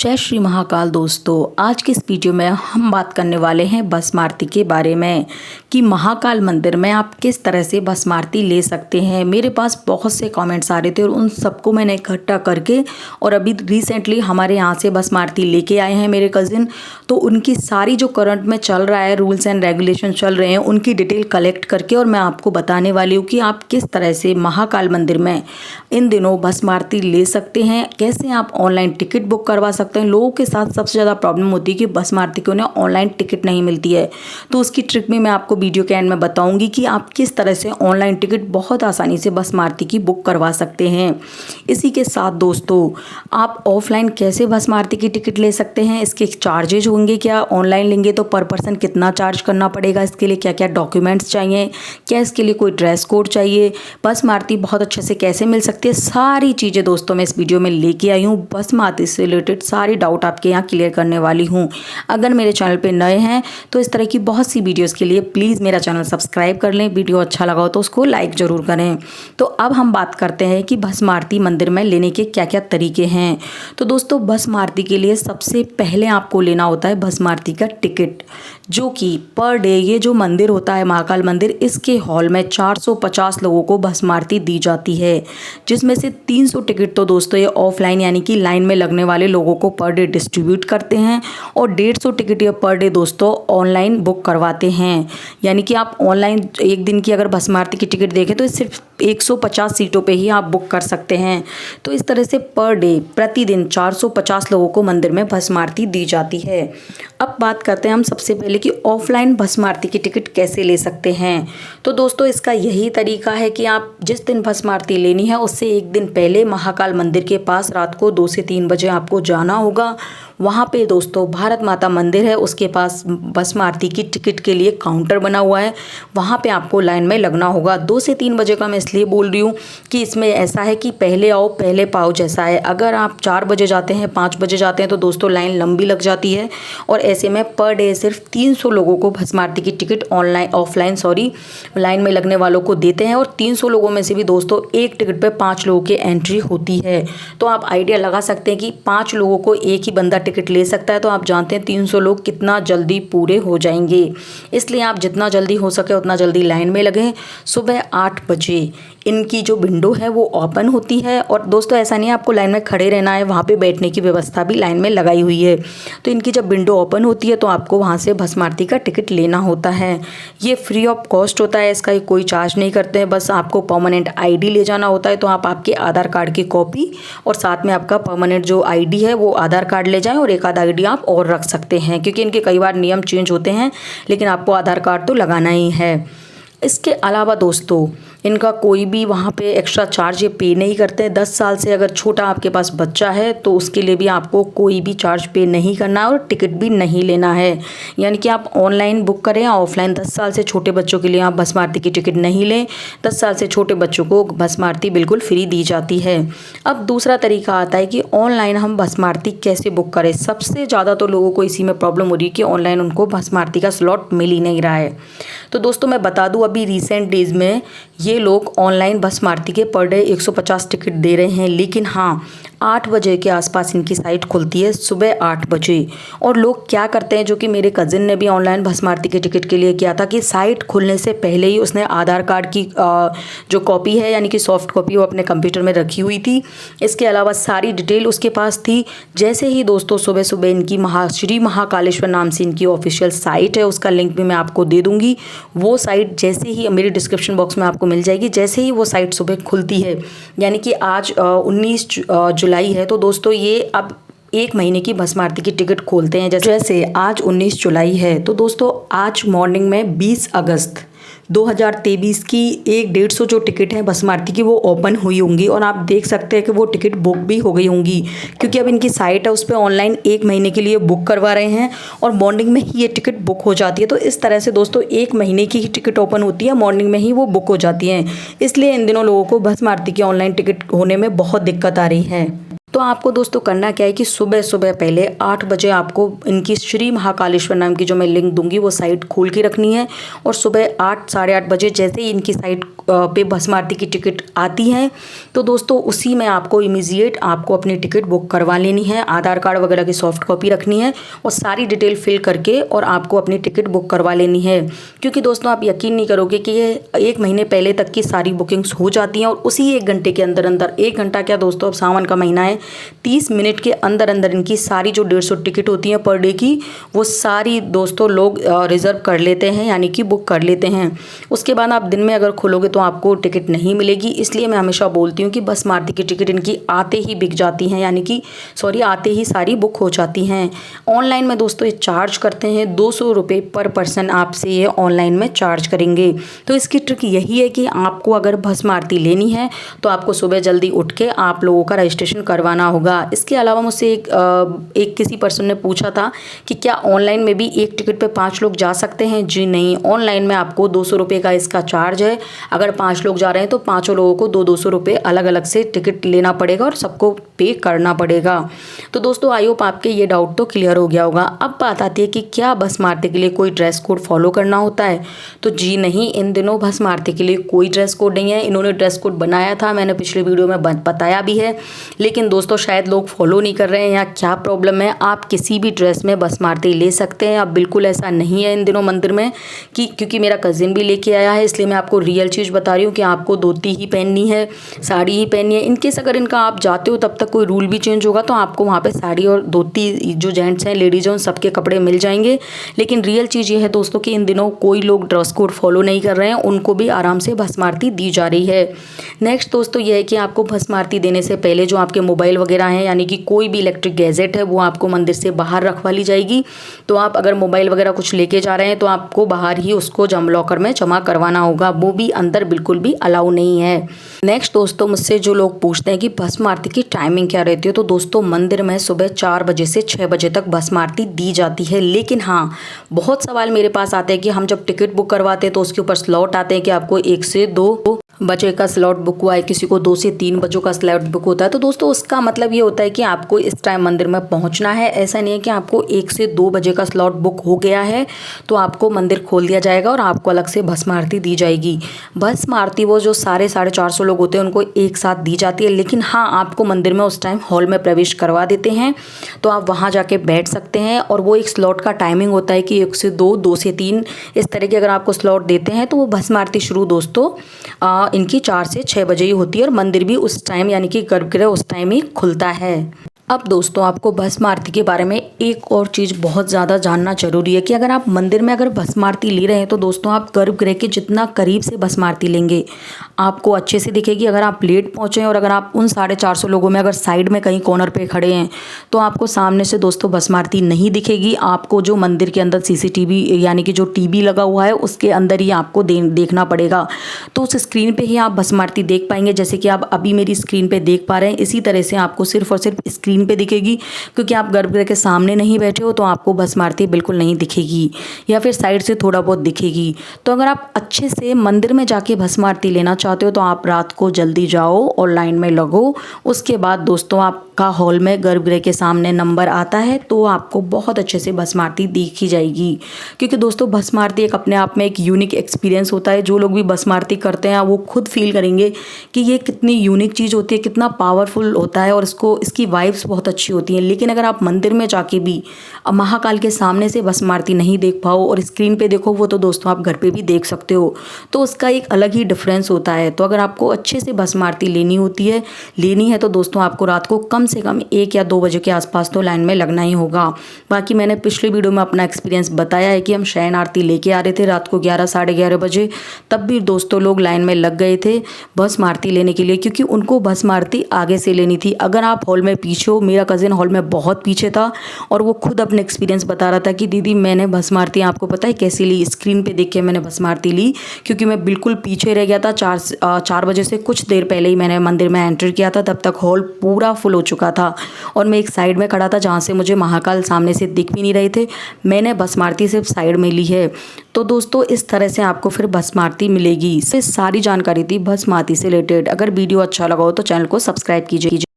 जय श्री महाकाल दोस्तों। आज के इस वीडियो में हम बात करने वाले हैं भस्मारती के बारे में कि महाकाल मंदिर में आप किस तरह से भस्मारती ले सकते हैं। मेरे पास बहुत से कमेंट्स आ रहे थे और उन सबको मैंने इकट्ठा करके और अभी रिसेंटली हमारे यहाँ से भस्मारती लेके आए हैं मेरे कज़िन। तो उनकी सारी जो करंट में चल रहा है, रूल्स एंड रेगुलेशन चल रहे हैं, उनकी डिटेल कलेक्ट करके और मैं आपको बताने वाली हूँ कि आप किस तरह से महाकाल मंदिर में इन दिनों भस्मारती ले सकते हैं, कैसे आप ऑनलाइन टिकट बुक करवा सकते हैं। लोगों के साथ सबसे ज़्यादा प्रॉब्लम होती है कि भस्मारती को उन्हें ऑनलाइन टिकट नहीं मिलती है, तो उसकी ट्रिक भी मैं आपको वीडियो के एंड में बताऊंगी कि आप किस तरह से ऑनलाइन टिकट बहुत आसानी से भस्मारती की बुक करवा सकते हैं। इसी के साथ दोस्तों, आप ऑफलाइन कैसे भस्मारती की टिकट ले सकते हैं, इसके चार्जेज होंगे क्या, ऑनलाइन लेंगे तो पर पर्सन कितना चार्ज करना पड़ेगा, इसके लिए क्या क्या डॉक्यूमेंट्स चाहिए, क्या इसके लिए कोई ड्रेस कोड चाहिए, भस्मारती बहुत अच्छे से कैसे मिल सकती है, सारी चीज़ें दोस्तों मैं इस वीडियो में लेके आई हूँ। भस्मारती से रिलेटेड सारी डाउट आपके यहाँ क्लियर करने वाली हूँ। अगर मेरे चैनल पे नए हैं तो इस तरह की बहुत सी वीडियोस के लिए प्लीज़ मेरा चैनल सब्सक्राइब कर लें। वीडियो अच्छा लगा हो तो उसको लाइक ज़रूर करें। तो अब हम बात करते हैं कि भस्मारती मंदिर में लेने के क्या क्या तरीके हैं। तो दोस्तों, भस्मारती के लिए सबसे पहले आपको लेना होता है भस्मारती का टिकट, जो कि पर डे ये जो मंदिर होता है महाकाल मंदिर, इसके हॉल में 450 लोगों को भस्मारती दी जाती है, जिसमें से 300 टिकट तो दोस्तों ये ऑफलाइन यानी कि लाइन में लगने वाले लोगों को पर डे डिस्ट्रीब्यूट करते हैं और 150 टिकट ये पर डे दोस्तों ऑनलाइन बुक करवाते हैं। यानी कि आप ऑनलाइन एक दिन की अगर भस्मारती की टिकट देखें तो सिर्फ 150 सीटों पे ही आप बुक कर सकते हैं। तो इस तरह से पर डे प्रतिदिन 450 लोगों को मंदिर में भस्मारती दी जाती है। अब बात करते हैं हम सबसे पहले कि ऑफलाइन भस्मारती की टिकट कैसे ले सकते हैं। तो दोस्तों, इसका यही तरीका है कि आप जिस दिन भस्मारती लेनी है उससे एक दिन पहले महाकाल मंदिर के पास रात को 2 से 3 बजे आपको जाना होगा। वहाँ पे दोस्तों भारत माता मंदिर है, उसके पास भस्मारती की टिकट के लिए काउंटर बना हुआ है, वहाँ पे आपको लाइन में लगना होगा। 2 से 3 बजे का मैं इसलिए बोल रही हूँ कि इसमें ऐसा है कि पहले आओ पहले पाओ जैसा है। अगर आप 4 बजे जाते हैं, 5 बजे जाते हैं तो दोस्तों लाइन लंबी लग जाती है और ऐसे में पर डे सिर्फ 300 लोगों को भस्मारती की टिकट लाइन में लगने वालों को देते हैं और 300 लोगों में से भी दोस्तों एक टिकट पे 5 लोगों की एंट्री होती है। तो आप आइडिया लगा सकते हैं कि 5 लोगों को एक ही बंदा टिकट ले सकता है, तो आप जानते हैं 300 लोग कितना जल्दी पूरे हो जाएंगे। इसलिए आप जितना जल्दी हो सके उतना जल्दी लाइन में लगें। सुबह 8 बजे इनकी जो विंडो है वो ओपन होती है और दोस्तों ऐसा नहीं है आपको लाइन में खड़े रहना है, वहाँ पे बैठने की व्यवस्था भी लाइन में लगाई हुई है। तो इनकी जब विंडो ओपन होती है तो आपको वहाँ से भस्मारती का टिकट लेना होता है। ये फ्री ऑफ कॉस्ट होता है, इसका कोई चार्ज नहीं करते हैं। बस आपको परमानेंट आईडी ले जाना होता है, तो आप आपके आधार कार्ड की कॉपी और साथ में आपका परमानेंट जो आईडी है वो आधार कार्ड ले जाएं और एक आध आईडी आप और रख सकते हैं, क्योंकि इनके कई बार नियम चेंज होते हैं, लेकिन आपको आधार कार्ड तो लगाना ही है। इसके अलावा दोस्तों इनका कोई भी वहाँ पे एक्स्ट्रा चार्ज ये पे नहीं करते हैं। 10 साल से अगर छोटा आपके पास बच्चा है तो उसके लिए भी आपको कोई भी चार्ज पे नहीं करना है और टिकट भी नहीं लेना है। यानी कि आप ऑनलाइन बुक करें या ऑफलाइन, 10 साल से छोटे बच्चों के लिए आप भस्मारती की टिकट नहीं लें। 10 साल से छोटे बच्चों को भस्मारती बिल्कुल फ्री दी जाती है। अब दूसरा तरीका आता है कि ऑनलाइन हम भस्मारती कैसे बुक करें। सबसे ज़्यादा तो लोगों को इसी में प्रॉब्लम हो रही है कि ऑनलाइन उनको भस्मारती का स्लॉट मिल ही नहीं रहा है। तो दोस्तों मैं बता दूं, अभी रिसेंट डेज़ में ये लोग ऑनलाइन भस्मारती के पर डे 150 टिकट दे रहे हैं, लेकिन हाँ 8 बजे के आसपास इनकी साइट खुलती है, सुबह 8 बजे। और लोग क्या करते हैं, जो कि मेरे कज़िन ने भी ऑनलाइन भस्मारती के टिकट के लिए किया था, कि साइट खुलने से पहले ही उसने आधार कार्ड की जो कॉपी है यानी कि सॉफ्ट कॉपी वो अपने कंप्यूटर में रखी हुई थी। इसके अलावा सारी डिटेल उसके पास थी। जैसे ही दोस्तों सुबह सुबह इनकी श्री महाकालेश्वर नाम से इनकी ऑफिशियल साइट है, उसका लिंक भी मैं आपको दे दूँगी। वो साइट जैसे ही मेरे डिस्क्रिप्शन बॉक्स में आपको मिल जाएगी, जैसे ही वो साइट सुबह खुलती है, यानी कि आज 19 जुलाई है, तो दोस्तों ये अब 1 महीने की भस्मारती की टिकट खोलते हैं। जैसे आज 19 जुलाई है, तो दोस्तों आज मॉर्निंग में 20 अगस्त 2023 की 150 जो टिकट है भस्मारती की वो ओपन हुई होंगी और आप देख सकते हैं कि वो टिकट बुक भी हो गई होंगी, क्योंकि अब इनकी साइट है उस पर ऑनलाइन 1 महीने के लिए बुक करवा रहे हैं और मॉर्निंग में ही ये टिकट बुक हो जाती है। तो इस तरह से दोस्तों 1 महीने की ही टिकट ओपन होती है, मॉर्निंग में ही वो बुक हो जाती हैं। इसलिए इन दिनों लोगों को भस्मारती की ऑनलाइन टिकट होने में बहुत दिक्कत आ रही है। तो आपको दोस्तों करना क्या है कि सुबह सुबह पहले 8 बजे आपको इनकी श्री महाकालेश्वर नाम की जो मैं लिंक दूंगी वो साइट खोल के रखनी है और सुबह 8 साढ़े 8 बजे जैसे ही इनकी साइट पे भस्म आरती की टिकट आती है तो दोस्तों उसी में आपको इमीडिएट आपको अपनी टिकट बुक करवा लेनी है। आधार कार्ड वगैरह की सॉफ्ट कॉपी रखनी है और सारी डिटेल फिल करके और आपको अपनी टिकट बुक करवा लेनी है। क्योंकि दोस्तों आप यकीन नहीं करोगे कि ये 1 महीने पहले तक की सारी बुकिंग्स हो जाती हैं और उसी 1 घंटे के अंदर अंदर, 1 घंटा क्या दोस्तों, अब सावन का महीना है, 30 मिनट के अंदर अंदर इनकी सारी जो 150 टिकट होती हैं पर डे की, वो सारी दोस्तों लोग रिजर्व कर लेते हैं, यानी कि बुक कर लेते हैं। उसके बाद आप दिन में अगर खोलोगे तो आपको टिकट नहीं मिलेगी। इसलिए मैं हमेशा बोलती हूँ कि भस्म आरती की टिकट इनकी आते ही बिक जाती हैं, यानी कि आते ही सारी बुक हो जाती हैं। ऑनलाइन में दोस्तों ये चार्ज करते हैं 200 रुपये पर पर्सन, आपसे ये ऑनलाइन में चार्ज करेंगे। तो इसकी ट्रिक यही है कि आपको अगर भस्म आरती लेनी है तो आपको सुबह जल्दी उठ के आप लोगों का रजिस्ट्रेशन करवाना होगा। इसके अलावा मुझसे एक किसी पर्सन ने पूछा था कि क्या ऑनलाइन में भी एक टिकट पे 5 लोग जा सकते हैं। जी नहीं, ऑनलाइन में आपको 200 रुपये का इसका चार्ज है। अगर 5 लोग जा रहे हैं तो 5 लोगों को 200 रुपये अलग अलग से टिकट लेना पड़ेगा और सबको पे करना पड़ेगा। तो दोस्तों आई होप आपके ये डाउट तो क्लियर हो गया होगा। अब बात आती है कि क्या भस्म आरती के लिए कोई ड्रेस कोड फॉलो करना होता है। तो जी नहीं, इन दिनों भस्म आरती के लिए कोई ड्रेस कोड नहीं है। इन्होंने ड्रेस कोड बनाया था, मैंने पिछले वीडियो में बताया भी है, लेकिन दोस्तों शायद लोग फॉलो नहीं कर रहे हैं या क्या प्रॉब्लम है। आप किसी भी ड्रेस में भस्म आरती ले सकते हैं। अब बिल्कुल ऐसा नहीं है इन दिनों मंदिर में कि क्योंकि मेरा कज़िन भी लेके आया है, इसलिए मैं आपको रियल चीज़ बता रही हूँ कि आपको धोती ही पहननी है, साड़ी ही पहननी है। इनकेस अगर इनका आप जाते हो तब तक कोई रूल भी चेंज होगा तो आपको वहाँ पे साड़ी और धोती, जो जेंट्स हैं लेडीज़ हैं सबके कपड़े मिल जाएंगे। लेकिन रियल चीज़ ये है दोस्तों कि इन दिनों कोई लोग ड्रेस कोड फॉलो नहीं कर रहे हैं, उनको भी आराम से भस्म आरती दी जा रही है। नेक्स्ट दोस्तों ये है कि आपको भस्म आरती देने से पहले जो आपके मोबाइल वगैरह हैं, यानी कि कोई भी इलेक्ट्रिक गैजेट है, वो आपको मंदिर से बाहर रखवा ली जाएगी। तो आप अगर मोबाइल वगैरह कुछ लेके जा रहे हैं तो आपको बाहर ही उसको लॉकर में जमा करवाना होगा, वो भी अंदर बिल्कुल भी अलाउ नहीं है। नेक्स्ट दोस्तों मुझसे जो लोग पूछते हैं कि भस्म आरती की टाइमिंग क्या रहती है, तो दोस्तों मंदिर में सुबह 4 बजे से 6 बजे तक भस्म आरती दी जाती है। लेकिन हाँ, बहुत सवाल मेरे पास आते हैं कि हम जब टिकट बुक करवाते हैं तो उसके ऊपर स्लॉट आते हैं कि आपको 1 से 2 बजे का स्लॉट बुक हुआ है, किसी को 2 से 3 बजे का स्लॉट बुक होता है। तो दोस्तों उसका मतलब ये होता है कि आपको इस टाइम मंदिर में पहुंचना है। ऐसा नहीं है कि आपको 1 से 2 बजे का स्लॉट बुक हो गया है तो आपको मंदिर खोल दिया जाएगा और आपको अलग से भस्म आरती दी जाएगी। भस्म आरती वो जो 450 लोग होते हैं उनको एक साथ दी जाती है। लेकिन हाँ, आपको मंदिर में उस टाइम हॉल में प्रवेश करवा देते हैं तो आप वहाँ जाके बैठ सकते हैं। और वो एक स्लॉट का टाइमिंग होता है कि 1 से 2, 2 से 3, इस तरह की अगर आपको स्लॉट देते हैं तो वो भस्म आरती शुरू दोस्तों इनकी 4 से 6 बजे ही होती है और मंदिर भी उस टाइम, यानी कि गर्भगृह उस टाइम ही खुलता है। अब दोस्तों आपको भस्म आरती के बारे में एक और चीज़ बहुत ज़्यादा जानना जरूरी है कि अगर आप मंदिर में अगर भस्म आरती ले रहे हैं तो दोस्तों आप गर्भगृह के जितना करीब से भस्म आरती लेंगे आपको अच्छे से दिखेगी। अगर आप लेट पहुँचे और अगर आप उन 450 लोगों में अगर साइड में कहीं कॉर्नर पे खड़े हैं तो आपको सामने से दोस्तों भस्म आरती नहीं दिखेगी। आपको जो मंदिर के अंदर CCTV यानी कि जो TV लगा हुआ है उसके अंदर ही आपको देखना पड़ेगा। तो उस स्क्रीन पर ही आप भस्म आरती देख पाएंगे, जैसे कि आप अभी मेरी स्क्रीन पर देख पा रहे हैं। इसी तरह से आपको सिर्फ और सिर्फ स्क्रीन पे दिखेगी, क्योंकि आप गर्भगृह के सामने नहीं बैठे हो तो आपको भस्म आरती बिल्कुल नहीं दिखेगी या फिर साइड से थोड़ा बहुत दिखेगी। तो अगर आप अच्छे से मंदिर में जाके भस्म आरती लेना चाहते हो तो आप रात को जल्दी जाओ और लाइन में लगो। उसके बाद दोस्तों आपका हॉल में गर्भगृह के सामने नंबर आता है तो आपको बहुत अच्छे से भस्म आरती देखी जाएगी। क्योंकि दोस्तों भस्म आरती एक अपने आप में एक यूनिक एक्सपीरियंस होता है। जो लोग भी भस्म आरती करते हैं वो खुद फील करेंगे कि ये कितनी यूनिक चीज़ होती है, कितना पावरफुल होता है और इसकी वाइब्स बहुत अच्छी होती हैं। लेकिन अगर आप मंदिर में जाके भी महाकाल के सामने से भस्म आरती नहीं देख पाओ और स्क्रीन पे देखो, वो तो दोस्तों आप घर पे भी देख सकते हो, तो उसका एक अलग ही डिफरेंस होता है। तो अगर आपको अच्छे से भस्म आरती लेनी है तो दोस्तों आपको रात को कम से कम 1 या 2 बजे के आसपास तो लाइन में लगना ही होगा। बाकी मैंने पिछले वीडियो में अपना एक्सपीरियंस बताया है कि हम शयन आरती लेके आ रहे थे रात को 11 साढ़े 11 बजे, तब भी दोस्तों लोग लाइन में लग गए थे भस्म आरती लेने के लिए, क्योंकि उनको भस्म आरती आगे से लेनी थी। अगर आप हॉल में पीछे हो, मेरा कज़िन हॉल में बहुत पीछे था और वो खुद अपने एक्सपीरियंस बता रहा था कि दीदी मैंने भस्म आरती आपको पता है कैसी ली, स्क्रीन पे देख के मैंने भस्म आरती ली, क्योंकि मैं बिल्कुल पीछे रह गया था। 4 बजे से कुछ देर पहले ही मैंने मंदिर में एंटर किया था, तब तक हॉल पूरा फुल हो चुका था और मैं एक साइड में खड़ा था जहाँ से मुझे महाकाल सामने से दिख भी नहीं रहे थे। मैंने भस्म आरती सिर्फ साइड में ली है। तो दोस्तों इस तरह से आपको फिर भस्म आरती मिलेगी। इससे सारी जानकारी थी भस्म आरती से रिलेटेड। अगर वीडियो अच्छा लगा हो तो चैनल को सब्सक्राइब कीजिए।